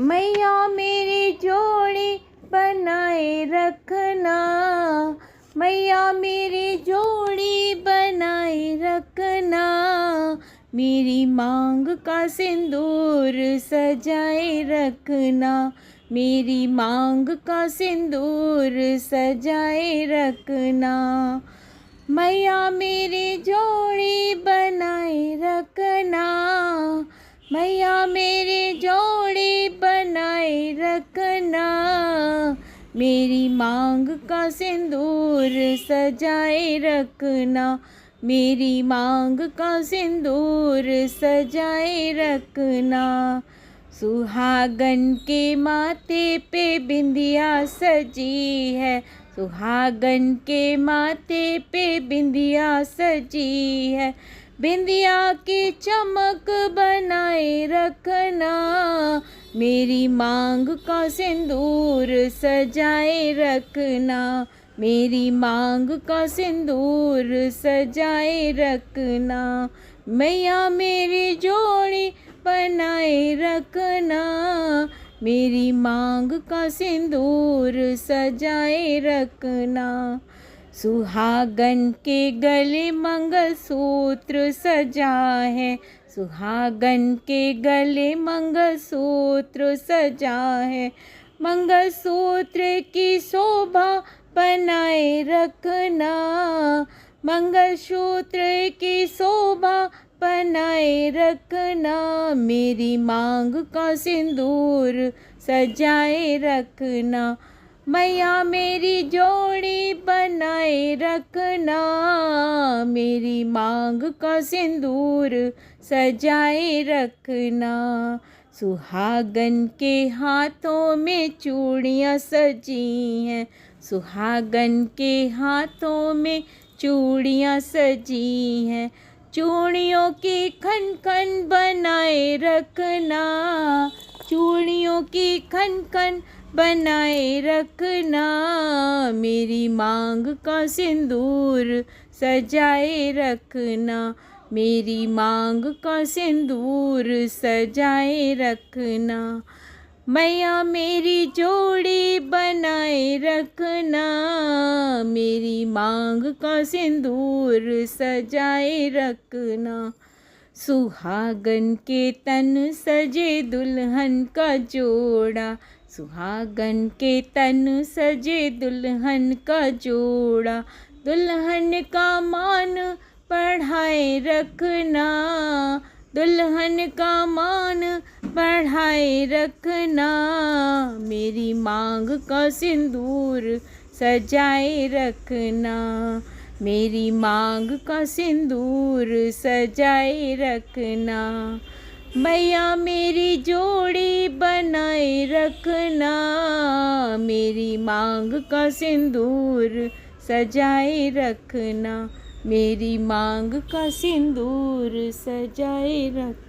मैया मेरी जोड़ी बनाए रखना, मैया मेरी जोड़ी बनाए रखना, मेरी मांग का सिंदूर सजाए रखना, मेरी मांग का सिंदूर सजाए रखना। मैया मेरी जोड़ी बनाए रखना, मैया मेरी जोड़ी बनाए रखना, मेरी मांग का सिंदूर सजाए रखना, मेरी मांग का सिंदूर सजाए रखना। सुहागन के माथे पे बिंदिया सजी है, सुहागन के माथे पे बिंदिया सजी है, बिंदिया की चमक बनाए रखना, मेरी मांग का सिंदूर सजाए रखना, मेरी मांग का सिंदूर सजाए रखना। मैया मेरी जोड़ी बनाए रखना, मेरी मांग का सिंदूर सजाए रखना। सुहागन के गले मंगलसूत्र सजा है, सुहागन के गले मंगलसूत्र सजा है, मंगलसूत्र की शोभा बनाए रखना, मंगलसूत्र की शोभा बनाए रखना, मेरी मांग का सिंदूर सजाए रखना। मैया मेरी जोड़ी बनाए रखना, मेरी मांग का सिंदूर सजाए रखना। सुहागन के हाथों में चूड़ियाँ सजी हैं, सुहागन के हाथों में चूड़ियाँ सजी हैं, चूड़ियों की खन खन बनाए रखना, चूड़ियों की खन खन बनाए रखना, मेरी मांग का सिंदूर सजाए रखना, मेरी मांग का सिंदूर सजाए रखना। मैया मेरी जोड़ी बनाए रखना, मेरी मांग का सिंदूर सजाए रखना। सुहागन के तन सजे दुल्हन का जोड़ा, सुहागन के तन सजे दुल्हन का जोड़ा, दुल्हन का मान बढ़ाए रखना, दुल्हन का मान बढ़ाए रखना, मेरी मांग का सिंदूर सजाए रखना, मेरी मांग का सिंदूर सजाए रखना। मैया मेरी जोड़ी बनाए रखना, मेरी मांग का सिंदूर सजाए रखना, मेरी मांग का सिंदूर सजाए रखना।